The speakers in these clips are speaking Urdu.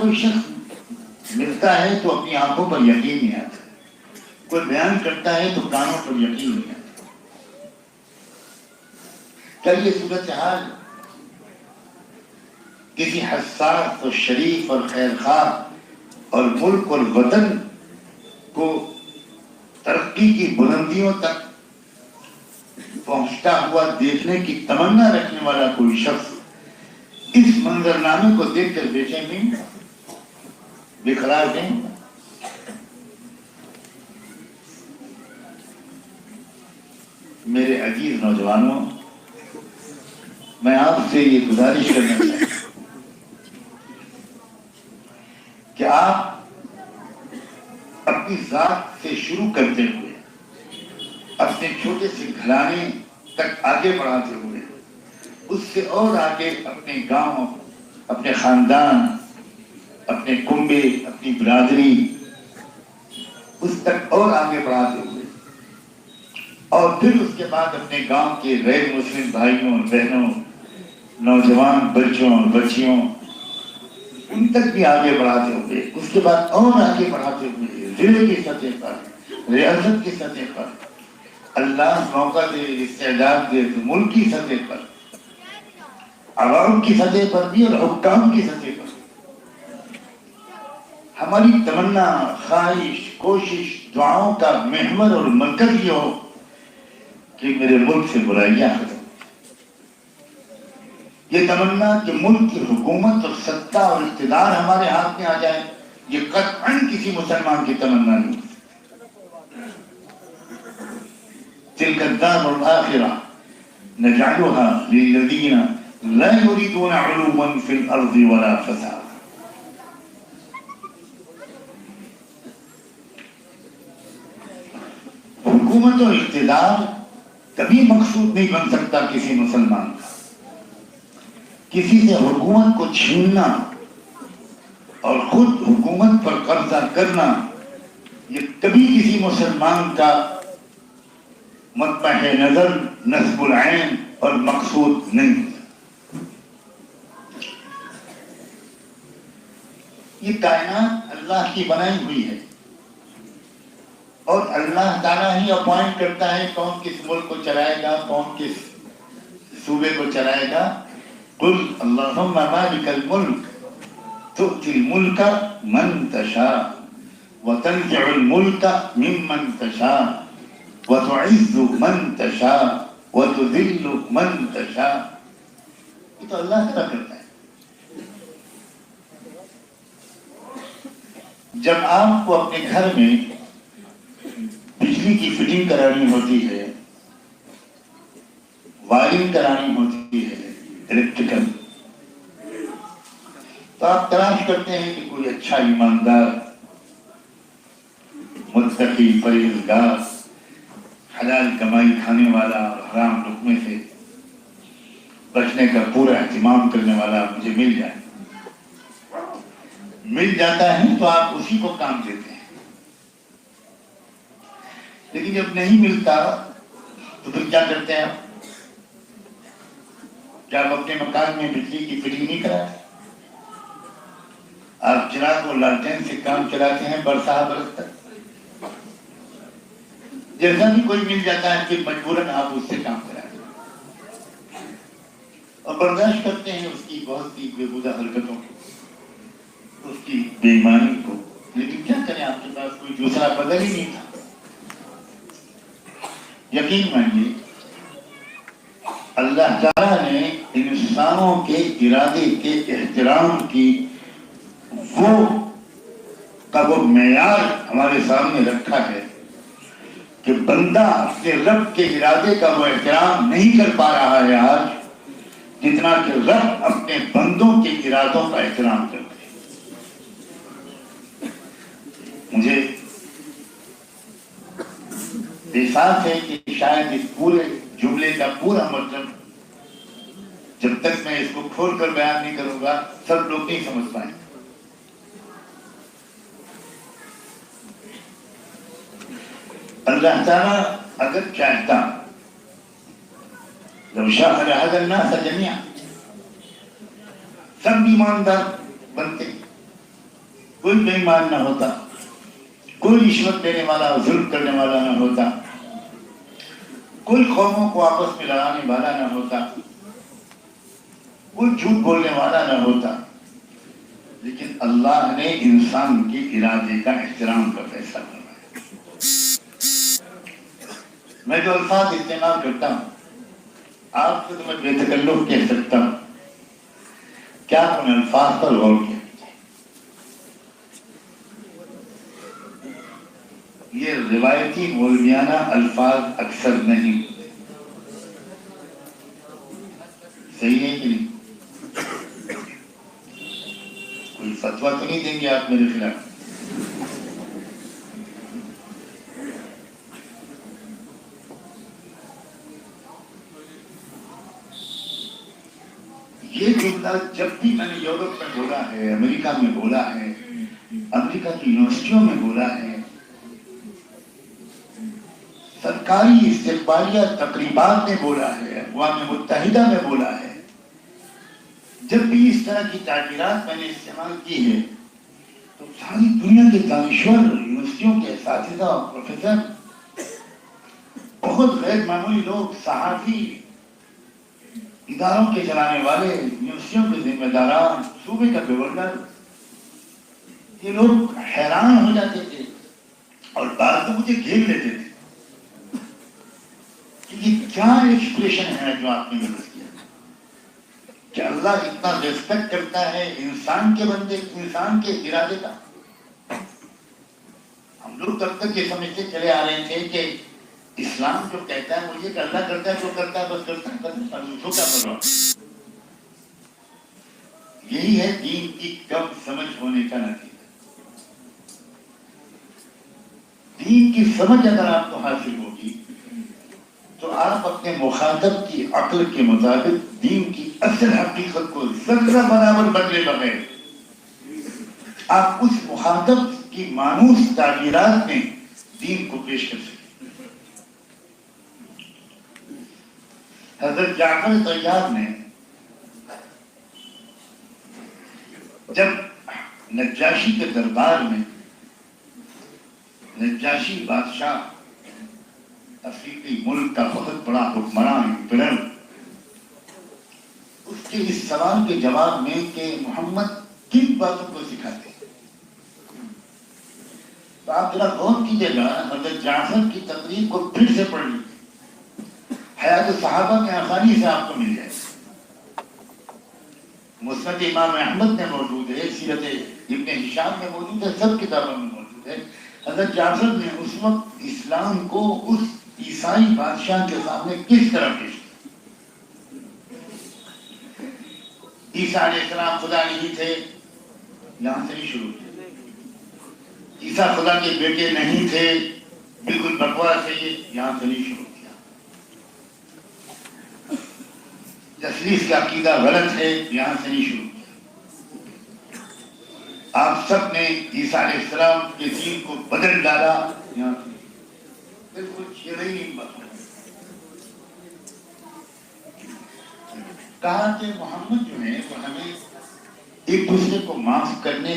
کوئی شخص ملتا ہے تو اپنی آنکھوں پر یقین نہیں آتا، کوئی بیان کرتا ہے تو کانوں پر یقین نہیں آتا۔ کیا یہ صورتحال کسی حساس اور شریف اور خیر خواہ اور ملک اور وطن کو ترقی کی بلندیوں تک پہنچتا ہوا دیکھنے کی تمنا رکھنے والا کوئی شخص اس منظرنامے کو دیکھ کر بے چین نہیں ہوگا، بے قرار نہیں ہوگا؟ میرے عزیز نوجوانوں، میں آپ سے یہ گزارش کرنا چاہتا ہوں کہ آپ اپنی ذات سے شروع کرتے ہوئے اپنے چھوٹے سے گھرانے تک آگے بڑھاتے ہوئے اس سے اور آگے اپنے گاؤں، اپنے خاندان، اپنے کنبے، اپنی برادری، اس تک اور آگے بڑھاتے ہوئے اور پھر اس کے بعد اپنے گاؤں کے غیر مسلم بھائیوں اور بہنوں، نوجوان بچوں اور بچیوں، ان تک بھی آگے بڑھاتے ہوئے اس کے بعد اور آگے بڑھاتے ہوئے ضلع کی سطح پر، ریاست کی سطح پر، اللہ موقع دے، استعداد دے تو ملک کی سطح پر، عوام کی سطح پر بھی اور حکام کی سطح پر ہماری تمنا، خواہش، کوشش، دعاؤں کا محور اور مرکز یہ ہو کہ میرے ملک سے برائیاں ختم۔ یہ تمنا کہ ملک کی حکومت اور سطح اور اقتدار ہمارے ہاتھ میں آ جائے، یہ قطعاً کسی مسلمان کی تمنا نہیں۔ تلک الدار الآخرہ نجعلها للذین لا يريدون علوا في الارض ولا فسادا۔ حکومت اور اقتدار کبھی مقصود نہیں بن سکتا کسی مسلمان کا۔ کسی سے حکومت کو چھیننا اور خود حکومت پر قبضہ کرنا یہ کبھی کسی مسلمان کا مطمع نظر، نصب العین اور مقصود نہیں ہوتا۔ یہ کائنات اللہ کی بنائی ہوئی ہے اور اللہ تعالیٰ ہی اپوائنٹ کرتا ہے کون کس ملک کو چلائے گا، کون کس صوبے کو چلائے گا۔ قل اللہم مالک الملک تؤتی الملک من تشاء وتنزع الملک ممن تشاء وتعز من تشاء وتذل من تشاء۔ یہ تو اللہ تعالیٰ کرتا ہے۔ جب آپ کو اپنے گھر میں بجلی کی فٹنگ کرانی ہوتی ہے، وائرنگ کرانی ہوتی ہے الیکٹریکل، تو آپ تلاش کرتے ہیں کہ کوئی اچھا ایماندار، متقی، پرہیزگار، حلال کمائی کھانے والا اور حرام لقمے سے بچنے کا پورا اہتمام کرنے والا مجھے مل جائے۔ مل جاتا ہے تو آپ اسی کو کام دیتے ہیں، لیکن جب نہیں ملتا تو پھر کیا کرتے ہیں آپ؟ کیا آپ اپنے مکان میں بجلی کی فٹنگ نہیں کراتے؟ آپ چراغ اور لالٹین سے کام چلاتے ہیں برسہ برس تک۔ جیسا بھی کوئی مل جاتا ہے پھر مجبوراً آپ اس سے کام کراتے ہیں اور برداشت کرتے ہیں اس کی بہت سی بےہودہ حرکتوں کو، اس کی بے ایمانی کو، لیکن کیا کریں، آپ کے پاس کوئی دوسرا بدل ہی نہیں تھا۔ یقین مانیے اللہ تعالیٰ نے انسانوں کے ارادے کے احترام کی وہ معیار ہمارے سامنے رکھا ہے کہ بندہ اپنے رب کے ارادے کا وہ احترام نہیں کر پا رہا ہے آج جتنا کہ رب اپنے بندوں کے ارادوں کا احترام کرتے ہیں۔ مجھے احساس ہے کہ شاید اس پورے جملے کا پورا مطلب جب تک میں اس کو کھول کر بیان نہیں کروں گا سب لوگ نہیں سمجھ پائیں۔ اللہ تعالیٰ اگر چاہتا لو شاء لهدى الناس جميعا، سب ایماندار بنتے، کوئی بے ایمان نہ ہوتا، کوئی رشوت دینے والا ظلم کرنے والا نہ ہوتا، کوئی قوموں کو آپس میں لڑانے والا نہ ہوتا، کوئی جھوٹ بولنے والا نہ ہوتا، لیکن اللہ نے انسان کے ارادے کا احترام کا فیصلہ کروایا۔ میں جو الفاظ استعمال کرتا ہوں آپ سے تو میں بے تکلف کہہ سکتا ہوں، کیا ان الفاظ پر غور کیا؟ یہ روایتی مولویانہ الفاظ اکثر نہیں ہوتے، صحیح ہے کہ نہیں؟ کوئی فتویٰ تو نہیں دیں گے آپ میرے خلاف؟ یہ جملہ جب بھی میں نے یورپ میں بولا ہے، امریکہ میں بولا ہے، امریکہ کی یونیورسٹیوں میں بولا ہے، سرکاری استقبالیہ تقریبات میں بولا ہے، اقوام متحدہ میں بولا ہے، جب بھی اس طرح کی تعبیرات میں نے استعمال کی ہے تو ساری دنیا کے دانشور، یونیورسٹیوں کے اساتذہ اور پروفیسر، بہت غیر معمولی لوگ، صحافی، اداروں کے چلانے والے، یونیورسٹیوں کے ذمہ داران، صوبے کا گورنر، یہ لوگ حیران ہو جاتے تھے اور بعض تو مجھے گھیر لیتے تھے کہ یہ کیا ایکسپریشن ہے جو آپ نے یوز کیا، کہ اللہ اتنا ریسپیکٹ کرتا ہے انسان کے بندے، انسان کے ارادے کا۔ ہم لوگ تب تک یہ سمجھتے چلے آ رہے تھے کہ اسلام جو کہتا ہے وہ یہ کہ اللہ کرتا ہے جو کرتا ہے بس کرتا ہے، یہی ہے دین کی کم سمجھ ہونے کا نتیجہ۔ دین کی سمجھ اگر آپ کو حاصل ہوگی تو آپ اپنے مخاطب کی عقل کے مطابق دین کی اصل حقیقت کو ذرہ برابر بدلے بغیر آپ اس مخاطب کی مانوس تعبیرات میں دین کو پیش کر سکیں۔ حضرت جعفر طیار نے جب نجاشی کے دربار میں، نجاشی بادشاہ افریقی ملک کا بہت بڑا حکمران امپرر، اس کے اس سوال کے جواب میں کہ محمد کن باتوں کو سکھاتے ہیں، تو آپ ذرا غور کیجیے گا، حضرت جعفر کی تقریر کو پھر سے پڑھ لیجیے، حیات صحابہ میں آسانی سے آپ کو مل جائے، مسند امام احمد میں موجود ہے، سیرت ابن ہشام میں موجود ہے، سب کتابوں میں موجود ہے۔ حضرت جعفر نے اس وقت اسلام کو اس عیسائی بادشاہ کے سامنے کس طرح پیش کیا۔ عیسیٰ علیہ السلام خدا نہیں تھے، یہاں سے ہی شروع کیا۔ عیسیٰ خدا کے بیٹے نہیں تھے، بالکل بکواس ہے یہ، یہاں سے نہیں شروع کیا۔ تثلیث کا عقیدہ غلط ہے، یہاں سے نہیں شروع کیا۔ آپ سب نے عیسیٰ علیہ السلام کے دین کو بدل ڈالا، یہاں سے بالکل چھیڑے ہی نہیں بات۔ کہا کہ محمد جو ہے وہ ہمیں ایک دوسرے کو معاف کرنے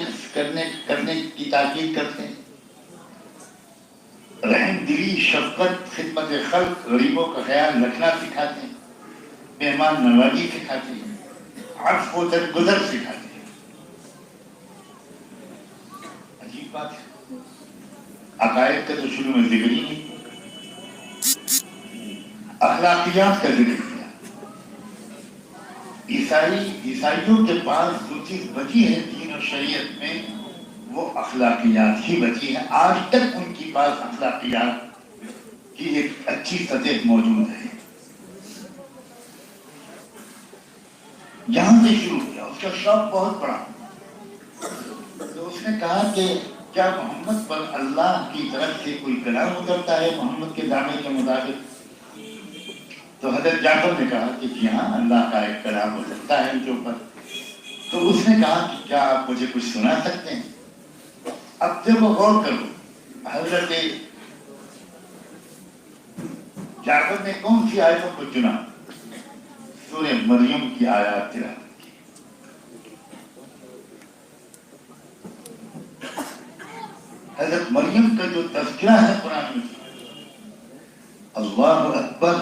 کی تاکید کرتے ہیں، رحم دلی، شفقت، خدمت خلق، غریبوں کا خیال رکھنا سکھاتے ہیں، مہمان نوازی سکھاتے ہیں، عفو و درگزر سکھاتے ہیں۔ عجیب بات ہے، عقائد کا تو شروع میں ذکر ہی نہیں، اخلاقیات کا ذکر کیا۔ عیسائیوں کے پاس جو چیز بچی ہے دین اور شریعت میں وہ اخلاقیات ہی بچی ہے، آج تک ان کے پاس اخلاقیات کی ایک اچھی سطح موجود ہے۔ یہاں سے شروع کیا، اس کا شوق بہت بڑا، تو اس نے کہا کہ کیا محمد پر اللہ کی طرف سے کوئی کلام اترتا ہے محمد کے دعوے کے مطابق؟ تو حضرت جعفر نے کہا کہ جی ہاں، اللہ کا ایک کلام ہو سکتا ہے ان کے اوپر۔ تو اس نے کہا کہ کیا آپ مجھے کچھ سنا سکتے ہیں؟ اب جب غور کرو، حضرت جعفر نے کون سی آیتوں کو چنا؟ سورہ مریم کی آیات تلاوت کی۔ حضرت مریم کا جو تذکرہ ہے قرآن میں، اللہ اکبر،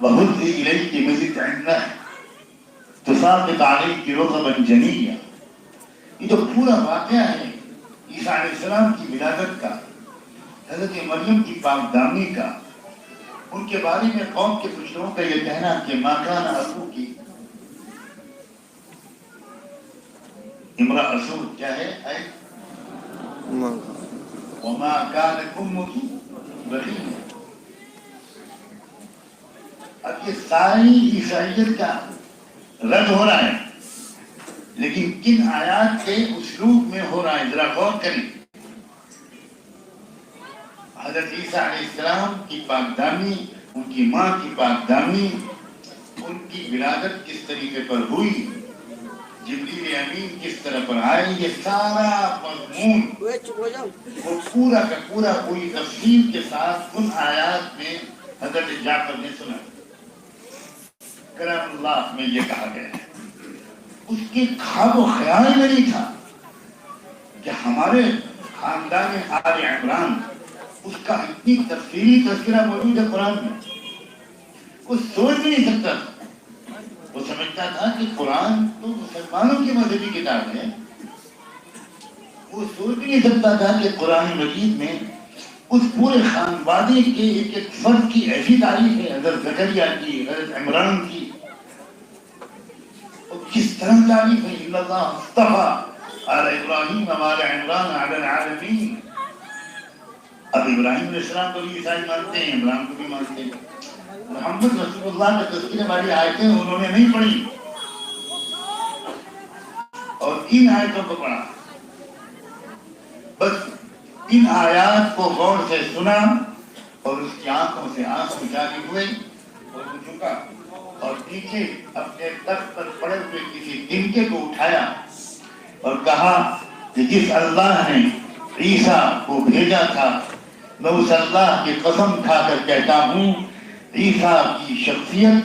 وَهُزِّ إِلَيْكِ بِجِذْعِ تُسَاقِطْ عَلَيْكِ رُطَبًا جَنِيًّا، یہ جو پورا واقعہ ہے عیسیٰ علیہ السلام کی ولادت کا، حضرت مریم کی پاک دامنی کا، ان کے بارے میں قوم کے کچھ لوگوں کا یہ کہنا کہ مَا كَانَ أَبُوكِ امرأ سوء، کیا ہے وَمَا كَانَتْ أُمُّكِ بَغِيًّا۔ اب یہ ساری عیسائیت کا رد ہو رہا ہے، لیکن کن آیات کے اسلوب میں ہو رہا ہے ذرا غور کریں۔ حضرت عیسیٰ علیہ السلام کی پاک دامنی، ان کی ماں کی پاک دامنی، ان کی ولادت کس طریقے پر ہوئی، جبریل امین کس طرح پر آئے، یہ سارا مضمون وہ پورا کا پورا پوری تفصیل کے ساتھ ان آیات میں حضرت جعفر نے سنا۔ کلام اللہ میں یہ کہا گیا ہے، اس کے خواب و خیال میں نہیں تھا کہ ہمارے خاندان آل عمران اس کا اتنی تفصیلی تذکرہ موجود ہے قرآن میں، وہ سوچ بھی نہیں سکتا تھا۔ وہ سمجھتا تھا کہ قرآن تو مسلمانوں کی مذہبی کتاب ہے، وہ سوچ بھی نہیں سکتا تھا کہ قرآن مجید میں اس پورے خاندان کے ایک ایک فرد کی ایسی تعریف ہے، حضرت زکریا کی، حضرت عمران کی، اور کس طرح تعریف ہے، ان اللہ اصطفى آل ابراہیم وآل عمران علی العالمین۔ اب ابراہیم علیہ السلام کو بھی عیسائی مانتے ہیں، عمران کو بھی مانتے ہیں، محمد رسول اللہ کے تذکرے والی آیتیں انہوں نے نہیں پڑھی اور ان آیتوں کو پڑھا، بس ان آیات کو غور سے سنا اور اس کی آنکھوں سے آنسو جاری ہوئے اور وہ جھکا اور پیچھے اپنے تخت پر پڑے ہوئے کسی تنکے کو اٹھایا اور کہا کہ جس اللہ نے عیسیٰ کو بھیجا تھا، میں اس اللہ کی قسم کھا کر کہتا ہوں عیسیٰ کی شخصیت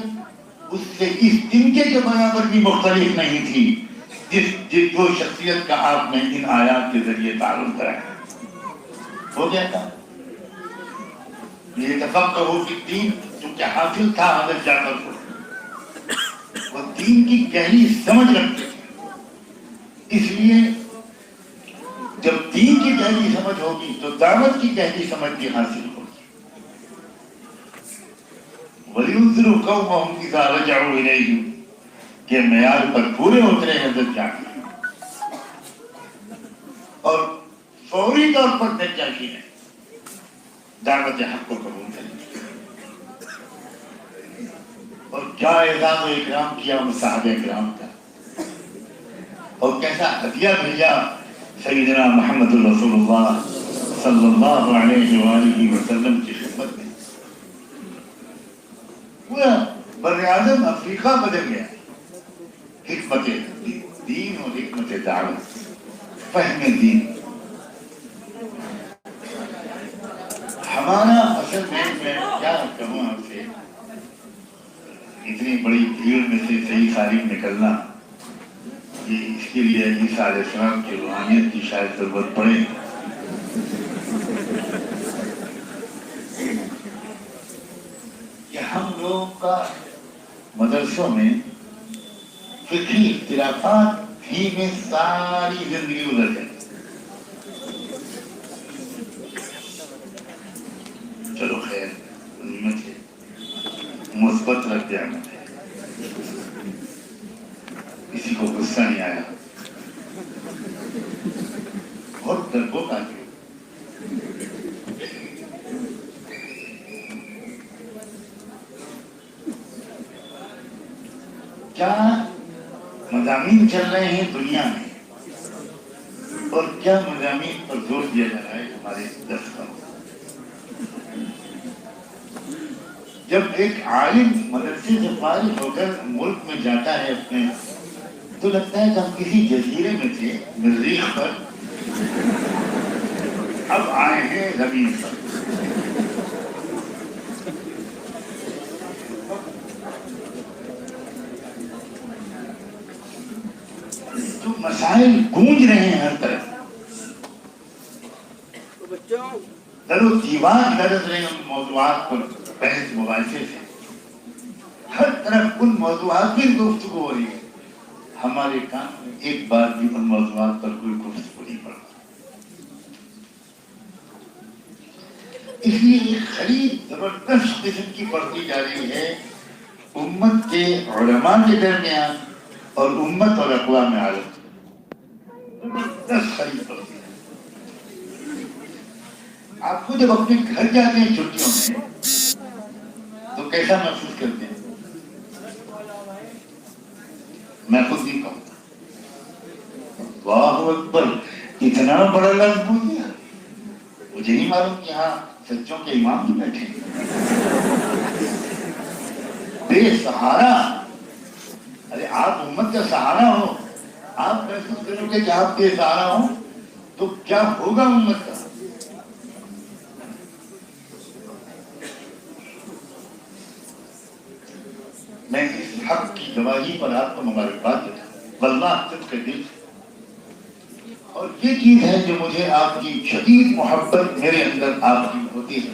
اس سے اس تنکے کے برابر بھی مختلف نہیں تھی جو شخصیت کا آپ نے ان آیات کے ذریعے تعارف کرایا۔ ہو گیا تھا یہ تفقہ فی الدین، جو کہ حاصل تھا حضرت جعفر کو، وہ دین کی گہری سمجھ رکھتے تھے۔ اس لیے جب دین کی گہری سمجھ ہوگی تو دعوت کی گہری سمجھ بھی حاصل ہوگی۔ وَلِيُنذِرُوا قَوْمَهُمْ إِذَا رَجَعُوا إِلَيْهِمْ کے معیار پر پورے اترے حضرت جعفر، اور فوری طور پر نجاشی نے دعوت حق کو قبول کر لیا، اور کیا اعزاز و اکرام کیا ان صحابہ کرام کا، اور کیسا ہدیہ بھیجا سیدنا محمد رسول اللہ صلی اللہ علیہ وآلہ وسلم کی خدمت میں۔ پورا بر اعظم افریقہ بدل گیا، حکمت دین اور حکمت دعوت، فہم دین۔ ہمارا اصل میں کیا کہوں آپ سے، اتنی بڑی بھیڑ میں سے صحیح سالم نکلنا، یہ اس کے لیے عیسیٰ علیہ السلام کی روحانیت کی شاید ضرورت پڑے۔ کہ ہم لوگوں کا مدرسوں میں فکری اختلافات ہی میں ساری زندگی گزر جائے۔ چلو خیر، نعمت ہے، مثبت رد عمل ہے، کسی کو غصہ نہیں آیا، بہت ڈرپوک آدمی۔ کیا مضامین چل رہے ہیں دنیا میں، اور کیا مضامین پر زور دیا جا رہا ہے ہمارے درس کا۔ جب ایک عالم مدرسے سے فارغ ہو کر ملک میں جاتا ہے اپنے، تو لگتا ہے کہ ہم کسی جزیرے میں تھے مریخ پر، اب آئے ہیں زمین پر۔ تو مسائل گونج رہے ہیں ہر طرف، در و دیوار لرز رہے ان موضوعات پر بحث مباحثے سے، ہر طرف ان موضوعات کی گفتگو ہو رہی ہے، ہمارے کان میں ایک بار بھی ان موضوعات پر کوئی گفتگو نہیں پڑا۔ اس لیے ایک خرید زبردست قسم کی بڑھتی جا رہی ہے امت کے علماء کے درمیان اور امت اور اقوام عالم، زبردست خرید بڑھتی ہے۔ آپ کو جب اپنے گھر جاتے ہیں چھٹیوں میں تو کیسا محسوس کرتے ہیں؟ میں خود نہیں کہوں گا اللہ اکبر، اتنا بڑا لفظ بول دیا، مجھے نہیں معلوم کہ یہاں سچوں کے امام بھی بیٹھے بے سہارا۔ ارے آپ امت کا سہارا ہو، آپ محسوس کرو گے کہ آپ بے سہارا ہو تو کیا ہوگا امت کا؟ میں اس حق کی گواہی پر آپ کو مبارکباد دیتا ہوں واللہ سب کے دل، اور یہ چیز ہے جو مجھے آپ کی شدید محبت میرے اندر آپ کی ہوتی ہے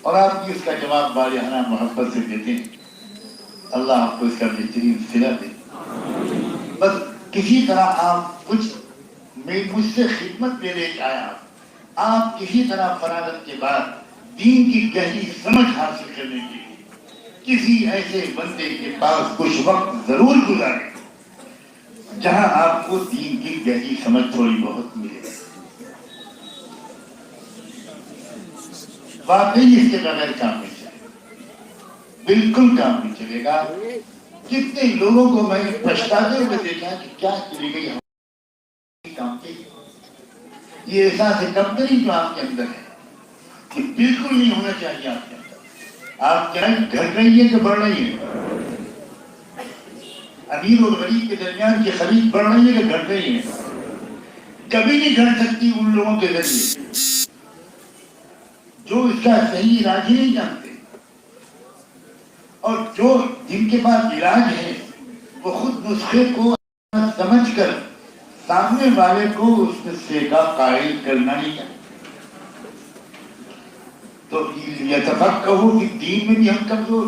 اور آپ کی اس کا جواب باریانہ محبت سے دیتے ہیں۔ اللہ آپ کو اس کا بہترین صلہ دے۔ بس کسی طرح آپ کچھ مجھ سے خدمت لے کے آیا، آپ کسی طرح فراغت کے بعد دین کی گہری سمجھ حاصل کرنے کے لیے کسی ایسے بندے کے پاس کچھ وقت ضرور گزارے جہاں آپ کو دین کی گہری سمجھ تھوڑی بہت ملے۔ واقعی اس کے بغیر کام نہیں چلے گا، بالکل کام نہیں چلے گا۔ کتنے لوگوں کو میں نے پچھتاتے ہوئے دیکھا کہ کیا چلی گئی ہماری کام کی، یہ احساس کمتری جو آپ کے اندر ہے کہ بالکل نہیں ہونا چاہیے آپ کے اندر۔ آپ کیا گھٹ رہی ہے کہ بڑھ رہی ہے؟ امیر اور غریب کے درمیان کی خرید بڑھ رہی ہے کہ گھٹ رہی ہے؟ کبھی نہیں گھٹ سکتی ان لوگوں کے ذریعے جو اس کا صحیح علاج ہی نہیں جانتے، اور جو جن کے پاس علاج ہے وہ خود نسخے کو سمجھ کر سامنے والے کو اس نسخے کا قائل کرنا نہیں چاہتے۔ تو یتفقہوا فی الدین میں بھی ہم کمزور،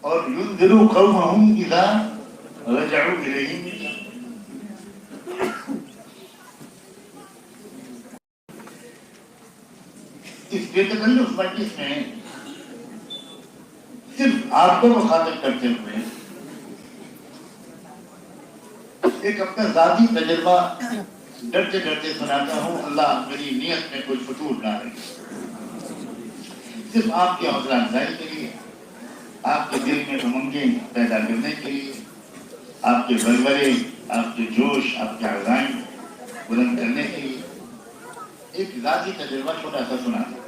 اور ینذروا قومہم اذا رجعوا الیہم۔ اس بے تکلف مجلس میں صرف آپ کو مخاطب کرتے ہوئے ایک اپنا ذاتی تجربہ ڈرتے ڈرتے سناتا ہوں، اللہ میری نیت میں کوئی فتور نہ رہے، صرف آپ کی حوصلہ افزائی کے لیے، آپ کے دل میں امنگیں پیدا کرنے کے لیے، آپ کے ولولے، آپ کے جوش، آپ کے عزائم بلند کرنے کے لیے ایک ذاتی تجربہ چھوٹا سا سناتا ہوں۔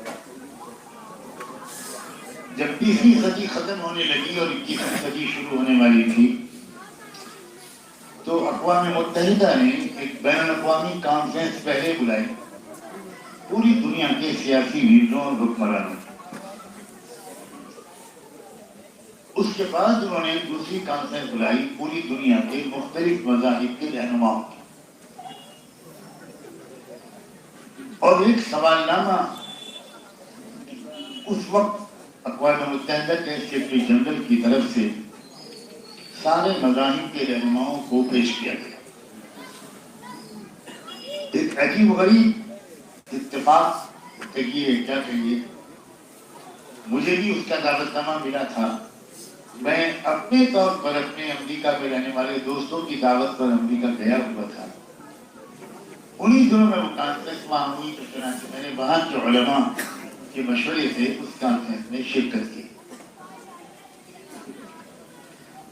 جب 20ویں صدی ختم ہونے لگی اور 21ویں صدی شروع ہونے والی تھی تو اقوام متحدہ نے ایک بین الاقوامی کانفرنس پہلے بلائی پوری دنیا کے سیاسی لیڈروں اور حکمرانوں۔ اس کے بعد انہوں نے دوسری کانفرنس بلائی پوری دنیا کے مختلف مذاہب کے رہنماؤں کی، اور ایک سوال نامہ اس وقت اقوام متحدہ کے سیکرٹری جنرل کی طرف سے سارے مذاہب کے رہنماؤں کو پیش کیا گیا۔ ایک عجیب غریب اتفاق کہیے کیا کہیے، مجھے بھی اس کا دعوت نامہ ملا تھا۔ میں اپنے طور پر اپنے امریکہ میں رہنے والے دوستوں کی دعوت پر امریکہ گیا ہوا تھا۔ انہی دنوں میں وہ کانفرنس وہاں ہوئی تو چنانچہ میں نے وہاں کے علماء کے مشورے سے اس کانفرنس میں شرکت کی۔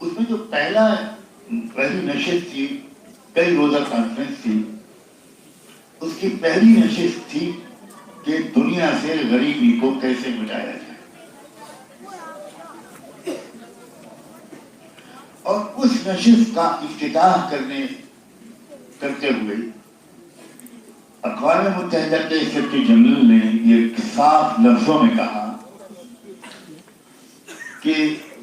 اس میں جو پہلی نشست تھی، کئی روزہ کانفرنس تھی، اس کی پہلی نشست تھی کہ دنیا سے غریبی کو کیسے مٹایا جائے، اور اس نشست کا افتتاح کرتے ہوئے اقوام متحدہ کے سیکرٹری جنرل نے یہ صاف لفظوں میں کہا کہ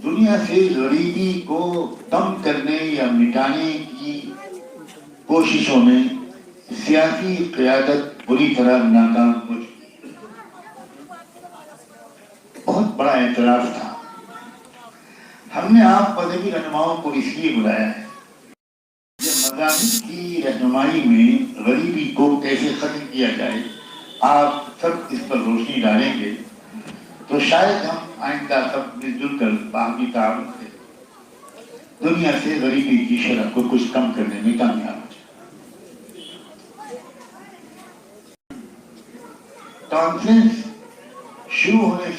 دنیا سے غریبی کو کم کرنے یا مٹانے کی کوششوں میں سیاسی قیادت بری طرح ناکام ہو چکی ہے۔ بڑا اعتراض تھا. ہم نے آپ مذہبی رہنماؤں کو اس لیے بلایا ہے کہ مذاہب کی رہنمائی میں غریبی کو کیسے ختم کیا جائے. آپ سب اس پر روشنی ڈالیں گے تو شاید ہم آئندہ سب مل جل کر باہمی تعاون سے دنیا سے غریبی کی شرح کو کچھ کم کرنے میں کامیاب ہو جائے. کانفرنس شروع ہونے